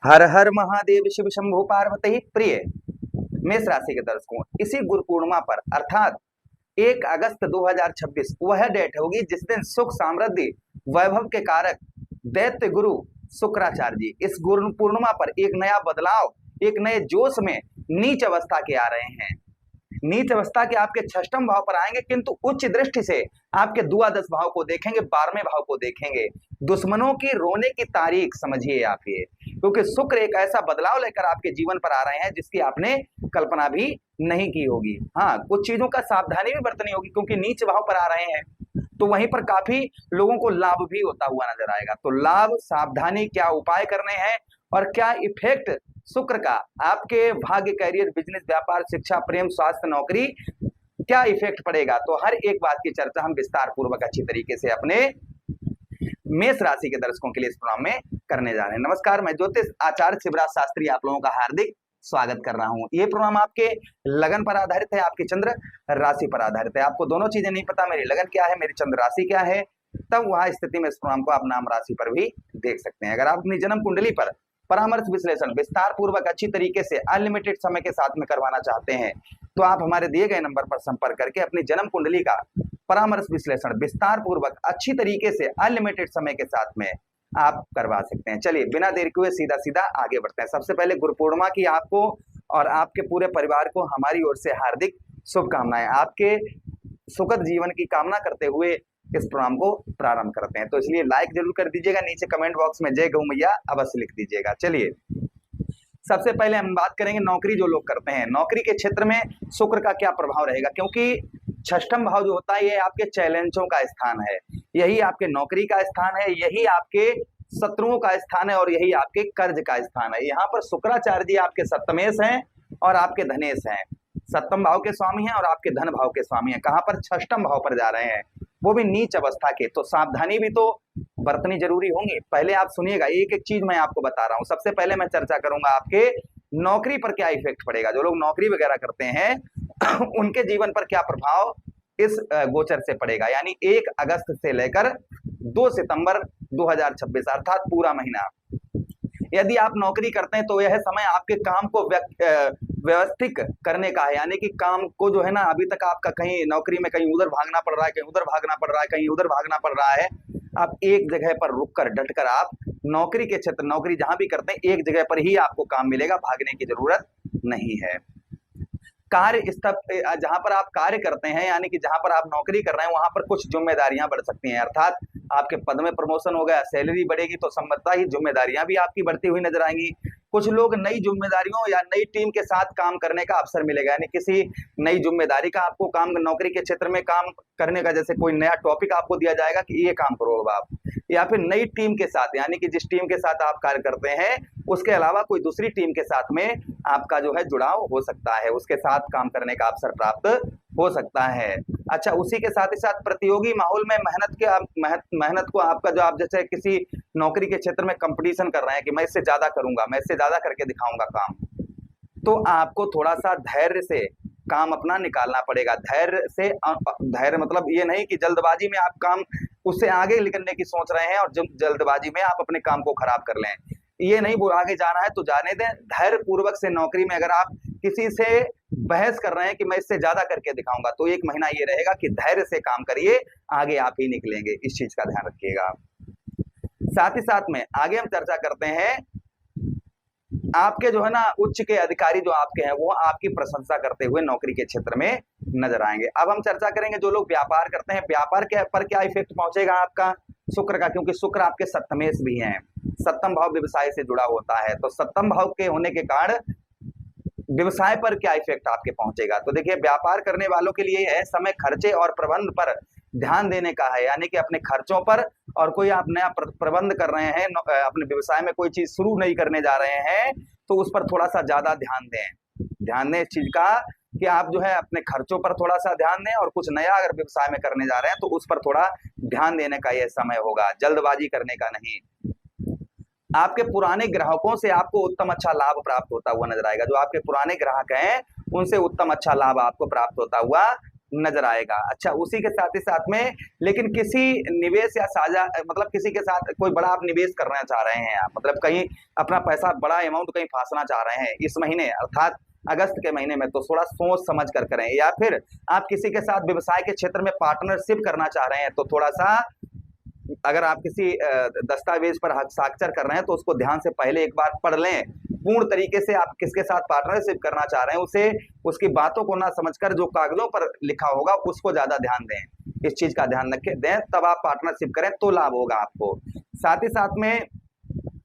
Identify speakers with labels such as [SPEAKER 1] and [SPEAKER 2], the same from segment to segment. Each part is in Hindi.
[SPEAKER 1] हर हर महादेव शिव शंभु पार्वती प्रिय। मेष राशि के दर्शकों, इसी गुरु पूर्णिमा पर अर्थात 1 अगस्त 2026 वह डेट होगी जिस दिन सुख समृद्धि वैभव के कारक दैत्य गुरु शुक्राचार्य जी इस गुरु पूर्णिमा पर एक नया बदलाव, एक नए जोश में नीच अवस्था के आ रहे हैं। नीच अवस्था के आपके 6ठम भाव पर आएंगे, किंतु उच्च दृष्टि से आपके द्वादश भाव को देखेंगे, 12वें भाव को देखेंगे। दुश्मनों की रोने की तारीख समझिए आप ये, क्योंकि शुक्र एक ऐसा बदलाव लेकर आपके जीवन पर आ रहे हैं जिसकी आपने कल्पना भी नहीं की होगी। हाँ, कुछ चीजों का सावधानी भी बरतनी होगी, क्योंकि नीच भाव पर आ रहे हैं तो वहीं पर काफी लोगों को लाभ भी होता हुआ नजर आएगा। तो लाभ, सावधानी, क्या उपाय करने हैं और क्या इफेक्ट शुक्र का आपके भाग्य, कैरियर, बिजनेस, व्यापार, शिक्षा, प्रेम, स्वास्थ्य, नौकरी क्या इफेक्ट पड़ेगा, तो हर एक बात की चर्चा हम विस्तार पूर्वक अच्छी तरीके से अपने मेष राशि के दर्शकों के लिए इस प्रोग्राम में करने जा रहे हैं। नमस्कार, मैं ज्योतिष आचार्य शिवराज शास्त्री आप लोगों का हार्दिक स्वागत कर रहा हूं। ये प्रोग्राम आपके लगन पर आधारित है, आपकी चंद्र राशि पर आधारित है। आपको दोनों चीजें नहीं पता, मेरी लगन क्या है, मेरी चंद्र राशि क्या है, तब वह स्थिति में इस प्रोग्राम को आप नाम राशि पर भी देख सकते हैं। अगर आप अपनी जन्म कुंडली पर परामर्श विश्लेषण विस्तार पूर्वक अच्छी तरीके से अनलिमिटेड समय के साथ में करवाना चाहते हैं तो आप हमारे दिए गए नंबर पर संपर्क करके अपनी जन्म कुंडली का परामर्श विश्लेषण विस्तार पूर्वक अच्छी तरीके से अनलिमिटेड समय के साथ में आप करवा सकते हैं। चलिए बिना देरी हुए सीधा सीधा आगे बढ़ते हैं। सबसे पहले गुरु पूर्णिमा की आपको और आपके पूरे परिवार को हमारी ओर से हार्दिक शुभकामनाएं। आपके सुखद जीवन की कामना करते हुए इस प्रोग्राम को प्रारंभ करते हैं, तो इसलिए लाइक जरूर कर दीजिएगा, नीचे कमेंट बॉक्स में जय गौ मैया अवश्य लिख दीजिएगा। चलिए सबसे पहले हम बात करेंगे नौकरी जो लोग करते हैं, नौकरी के क्षेत्र में शुक्र का क्या प्रभाव रहेगा, क्योंकि 6ठम भाव जो होता है ये आपके चैलेंजों का स्थान है, यही आपके नौकरी का स्थान है, यही आपके शत्रुओं का स्थान है और यही आपके कर्ज का स्थान है। यहाँ पर शुक्राचार्य जी आपके सप्तमेश हैं और आपके धनेश हैं, 7म भाव के स्वामी हैं और आपके धन भाव के स्वामी हैं। कहाँ पर? 6ठम भाव पर जा रहे हैं, वो भी नीच अवस्था के, तो सावधानी भी तो बरतनी जरूरी होंगी। पहले आप सुनिएगा, एक एक चीज मैं आपको बता रहा हूं। सबसे पहले मैं चर्चा करूंगा आपके नौकरी पर क्या इफेक्ट पड़ेगा, जो लोग नौकरी वगैरह करते हैं उनके जीवन पर क्या प्रभाव इस गोचर से पड़ेगा, यानी 1 अगस्त से लेकर 2 सितंबर 2026 अर्थात पूरा महीना। यदि आप नौकरी करते हैं तो यह समय आपके काम को व्यवस्थित करने का है, यानी कि काम को जो है ना, अभी तक आपका कहीं नौकरी में कहीं उधर भागना पड़ रहा है, कहीं उधर भागना पड़ रहा है, कहीं उधर भागना पड़ रहा है, आप एक जगह पर रुककर डटकर आप नौकरी के क्षेत्र, नौकरी जहां भी करते हैं एक जगह पर ही आपको काम मिलेगा, भागने की जरूरत नहीं है। कार्य स्थल जहां पर आप कार्य करते हैं, यानी कि जहां पर आप नौकरी कर रहे हैं वहां पर कुछ जिम्मेदारियां बढ़ सकती हैं, अर्थात आपके पद में प्रमोशन हो गया, सैलरी बढ़ेगी, तो संभवतः ही जिम्मेदारियां भी आपकी बढ़ती हुई नजर आएंगी। कुछ लोग नई जिम्मेदारियों या नई टीम के साथ काम करने का अवसर मिलेगा, यानी किसी नई जिम्मेदारी का आपको काम नौकरी के क्षेत्र में काम करने का, जैसे कोई नया टॉपिक आपको दिया जाएगा कि ये काम करो अब आप, या फिर नई टीम के साथ, यानी कि जिस टीम के साथ आप कार्य करते हैं उसके अलावा कोई दूसरी टीम के साथ में आपका जो है जुड़ाव हो सकता है, उसके साथ काम करने का अवसर प्राप्त हो सकता है। अच्छा, उसी के साथ ही साथ प्रतियोगी माहौल में मेहनत को आपका जो, आप जैसे किसी नौकरी के क्षेत्र में कंपटीशन कर रहे हैं कि मैं इससे ज्यादा करूंगा, मैं इससे ज्यादा करके दिखाऊंगा काम, तो आपको थोड़ा सा धैर्य से काम अपना निकालना पड़ेगा। धैर्य मतलब ये नहीं कि जल्दबाजी में आप काम उससे आगे निकलने की सोच रहे हैं और जल्दबाजी में आप अपने काम को खराब कर लें, ये नहीं, वो आगे जाना है तो जाने दें। धैर्य पूर्वक से नौकरी में अगर आप किसी से बहस कर रहे हैं कि मैं इससे ज्यादा करके दिखाऊंगा, तो 1 महीना ये रहेगा कि धैर्य से काम करिए, आगे आप ही निकलेंगे, इस चीज का ध्यान रखिएगा। साथ ही साथ में आगे हम चर्चा करते हैं, आपके जो है ना उच्च के अधिकारी जो आपके हैं वो आपकी प्रशंसा करते हुए नौकरी के क्षेत्र में नजर आएंगे। अब हम चर्चा करेंगे जो लोग व्यापार करते हैं, व्यापार के पर क्या इफेक्ट पहुंचेगा आपका शुक्र का, क्योंकि शुक्र आपके सप्तमेश भी हैं, 7म भाव व्यवसाय से जुड़ा होता है, तो 7म भाव के होने के कारण व्यवसाय पर क्या इफेक्ट आपके पहुंचेगा। तो देखिए, व्यापार करने वालों के लिए है समय खर्चे और प्रबंध पर ध्यान देने का है, यानी कि अपने खर्चों पर, और कोई आप नया प्रबंध कर रहे हैं, अपने व्यवसाय में कोई चीज शुरू नहीं करने जा रहे हैं, तो उस पर थोड़ा सा ज्यादा ध्यान दें इस चीज का कि आप जो है अपने खर्चों पर थोड़ा सा ध्यान दें, और कुछ नया अगर व्यवसाय में करने जा रहे हैं तो उस पर थोड़ा ध्यान देने का यह समय होगा, जल्दबाजी करने का नहीं। आपके पुराने ग्राहकों से आपको उत्तम अच्छा लाभ प्राप्त होता हुआ नजर आएगा, जो आपके पुराने ग्राहक हैं उनसे उत्तम अच्छा लाभ आपको प्राप्त होता हुआ नजर आएगा। अच्छा, उसी के साथ ही साथ में लेकिन किसी निवेश या साझा मतलब किसी के साथ कोई बड़ा आप निवेश करना चाह रहे हैं, आप मतलब कहीं अपना पैसा बड़ा अमाउंट कहीं फंसाना चाह रहे हैं इस महीने अर्थात अगस्त के महीने में, तो थोड़ा सोच समझ कर करें। या फिर आप किसी के साथ व्यवसाय के क्षेत्र में पार्टनरशिप करना चाह रहे हैं, तो थोड़ा सा अगर आप किसी दस्तावेज पर हस्ताक्षर कर रहे हैं तो उसको ध्यान से पहले एक बार पढ़ लें। पूर्ण तरीके से आप किसके साथ पार्टनरशिप करना चाह रहे हैं उसे उसकी बातों को ना समझकर जो कागजों पर लिखा होगा उसको ज्यादा ध्यान दें। इस चीज का ध्यान रखें दें, तब आप पार्टनरशिप करें तो लाभ होगा आपको। साथ ही साथ में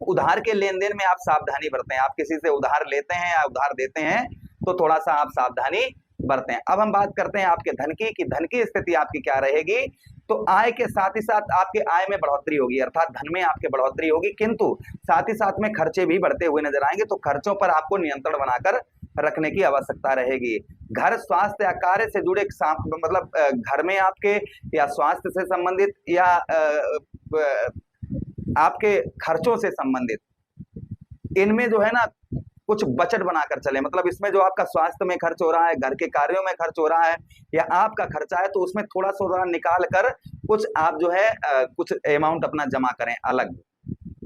[SPEAKER 1] उधार के लेन देन में आप सावधानी बरतें। आप किसी से उधार लेते हैं या उधार देते हैं तो थोड़ा सा आप सावधानी बरतें। अब हम बात करते हैं आपके धन की, कि धन की स्थिति आपकी क्या रहेगी। तो आय के साथ ही साथ आपके आय में बढ़ोतरी होगी, अर्थात धन में आपके बढ़ोतरी होगी, किंतु साथ ही साथ में खर्चे भी बढ़ते हुए नजर आएंगे। तो खर्चों पर आपको नियंत्रण बनाकर रखने की आवश्यकता रहेगी। घर, स्वास्थ्य या कार्य से जुड़े मतलब घर में आपके या स्वास्थ्य से संबंधित या आपके खर्चों से संबंधित, इनमें जो है ना कुछ बजट बनाकर चले। मतलब इसमें जो आपका स्वास्थ्य में खर्च हो रहा है, घर के कार्यों में खर्च हो रहा है या आपका खर्चा है, तो उसमें थोड़ा सा निकाल कर कुछ आप जो है कुछ अमाउंट अपना जमा करें, अलग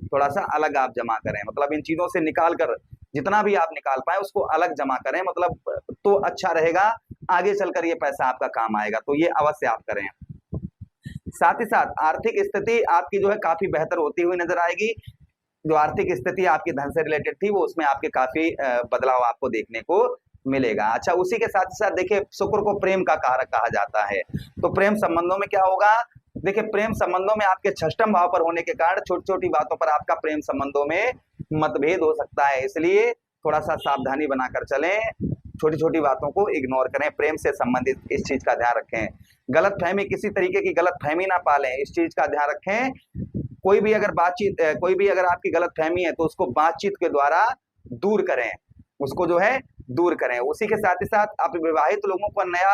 [SPEAKER 1] थोड़ा सा अलग आप जमा करें। मतलब इन चीजों से निकाल कर जितना भी आप निकाल पाए उसको अलग जमा करें, मतलब तो अच्छा रहेगा, आगे चलकर ये पैसा आपका काम आएगा। तो ये अवश्य आप करें। साथ ही साथ आर्थिक स्थिति आपकी जो है काफी बेहतर होती हुई नजर आएगी। जो आर्थिक स्थिति आपकी धन से रिलेटेड थी वो उसमें आपके काफी बदलाव आपको देखने को मिलेगा। अच्छा, उसी के साथ साथ देखिए शुक्र को प्रेम का कारक कहा जाता है। तो प्रेम संबंधों में क्या होगा, देखिए प्रेम संबंधों में आपके षष्ठम भाव पर होने के कारण छोटी छोटी बातों पर आपका प्रेम संबंधों में मतभेद हो सकता है, इसलिए थोड़ा सा सावधानी बनाकर चलें, छोटी छोटी बातों को इग्नोर करें, प्रेम से संबंधित इस चीज का ध्यान रखें। गलत फहमी, किसी तरीके की गलत फहमी ना पालें, इस चीज का ध्यान रखें। कोई भी अगर आपकी गलत फहमी है तो उसको बातचीत के द्वारा दूर करें, उसको जो है दूर करें। उसी के साथ ही साथ आप विवाहित लोगों को नया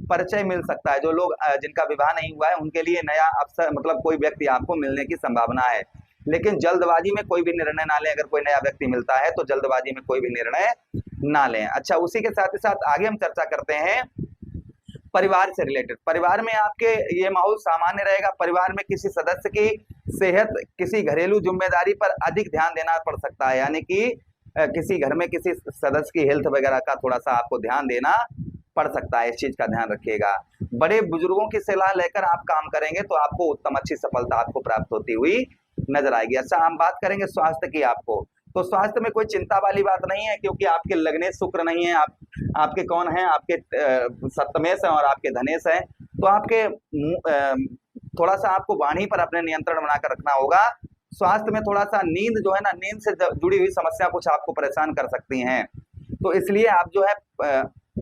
[SPEAKER 1] परिचय मिल सकता है। जो लोग जिनका विवाह नहीं हुआ है उनके लिए नया अवसर, मतलब कोई व्यक्ति आपको मिलने की संभावना है, लेकिन जल्दबाजी में कोई भी निर्णय ना लें। अगर कोई नया व्यक्ति मिलता है तो जल्दबाजी में कोई भी निर्णय ना लें। अच्छा, उसी के साथ ही साथ आगे हम चर्चा करते हैं परिवार से रिलेटेड। परिवार में आपके ये माहौल सामान्य रहेगा। परिवार में किसी सदस्य की सेहत, किसी घरेलू जिम्मेदारी पर अधिक ध्यान देना पड़ सकता है, यानी कि किसी घर में किसी सदस्य की हेल्थ वगैरह का थोड़ा सा आपको ध्यान देना पड़ सकता है, इस चीज का ध्यान रखिएगा। बड़े बुजुर्गों की सलाह लेकर आप काम करेंगे तो आपको उत्तम अच्छी सफलता आपको प्राप्त होती हुई नजर आएगी। अच्छा, हम बात करेंगे स्वास्थ्य की आपको। तो स्वास्थ्य में कोई चिंता वाली बात नहीं है, क्योंकि आपके लग्नेश शुक्र नहीं है। आपके कौन है, आपके सप्तमेश है और आपके धनेश है। तो आपके थोड़ा सा आपको वाणी पर अपने नियंत्रण बनाकर रखना होगा। स्वास्थ्य में थोड़ा सा नींद जो है ना, नींद से जुड़ी हुई समस्या कुछ आपको परेशान कर सकती हैं, तो इसलिए आप जो है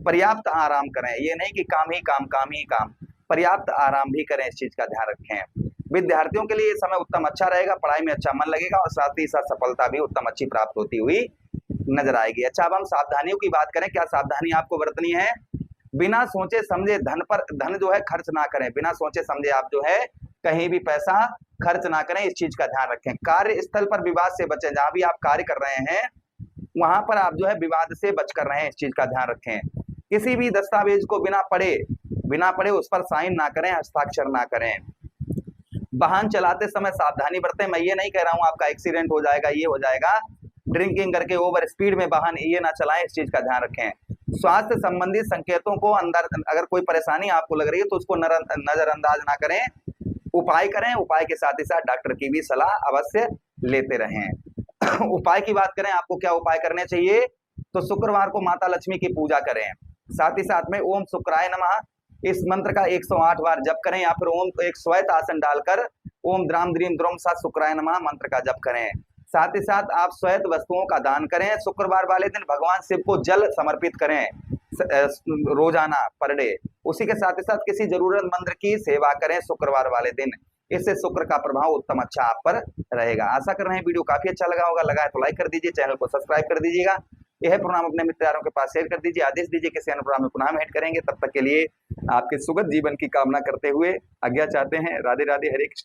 [SPEAKER 1] पर्याप्त आराम करें। ये नहीं कि काम ही काम काम ही काम, पर्याप्त आराम भी करें, इस चीज का ध्यान रखें। विद्यार्थियों के लिए समय उत्तम अच्छा रहेगा, पढ़ाई में अच्छा मन लगेगा और साथ ही साथ सफलता भी उत्तम अच्छी प्राप्त होती हुई नजर आएगी। अच्छा, अब हम सावधानियों की बात करें। क्या सावधानी आपको बरतनी है, बिना सोचे समझे धन जो है खर्च ना करें। बिना सोचे समझे आप जो है कहीं भी पैसा खर्च ना करें, इस चीज का ध्यान रखें। कार्यस्थल पर विवाद से बचें। जहां भी आप कार्य कर रहे हैं वहां पर आप जो है विवाद से बचकर रहें, इस चीज का ध्यान रखें। किसी भी दस्तावेज को बिना पढ़े उस पर साइन ना करें, हस्ताक्षर ना करें। वाहन चलाते समय सावधानी बरतें। मैं ये नहीं कह रहा हूं आपका एक्सीडेंट हो जाएगा, ये हो जाएगा। ड्रिंकिंग करके ओवर स्पीड में वाहन ये ना चलाएं, इस चीज का ध्यान रखें। स्वास्थ्य संबंधी संकेतों को अगर कोई परेशानी आपको लग रही है तो उसको नजरअंदाज ना करें, उपाय करें। उपाय के साथ ही साथ डॉक्टर की भी सलाह अवश्य लेते रहें। उपाय की बात करें, आपको क्या उपाय करने चाहिए, तो शुक्रवार को माता लक्ष्मी की पूजा करें। साथ ही साथ में ओम शुक्राय नमः इस मंत्र का 108 बार जप करें, या फिर ओम एक श्वेत आसन डालकर ओम द्राम द्रीम द्रोम सा शुक्राय नमः मंत्र का जप करें। साथ ही साथ आप श्वेत वस्तुओं का दान करें। शुक्रवार वाले दिन भगवान शिव को जल समर्पित करें रोजाना पर डे। उसी के साथ ही साथ किसी जरूरतमंद की सेवा करें शुक्रवार वाले दिन। इससे शुक्र का प्रभाव उत्तम अच्छा आप पर रहेगा। आशा कर रहे हैं वीडियो काफी अच्छा लगा होगा। लगा है तो लाइक कर दीजिए, चैनल को सब्सक्राइब कर दीजिएगा। यह प्रोग्राम अपने मित्रों के पास शेयर कर दीजिए। आदेश दीजिए किसी अन्य प्रोग्राम में पुनः भेंट करेंगे। तब तक के लिए आपके सुखद जीवन की कामना करते हुए आज्ञा चाहते हैं। राधे राधे, हरे कृष्णा।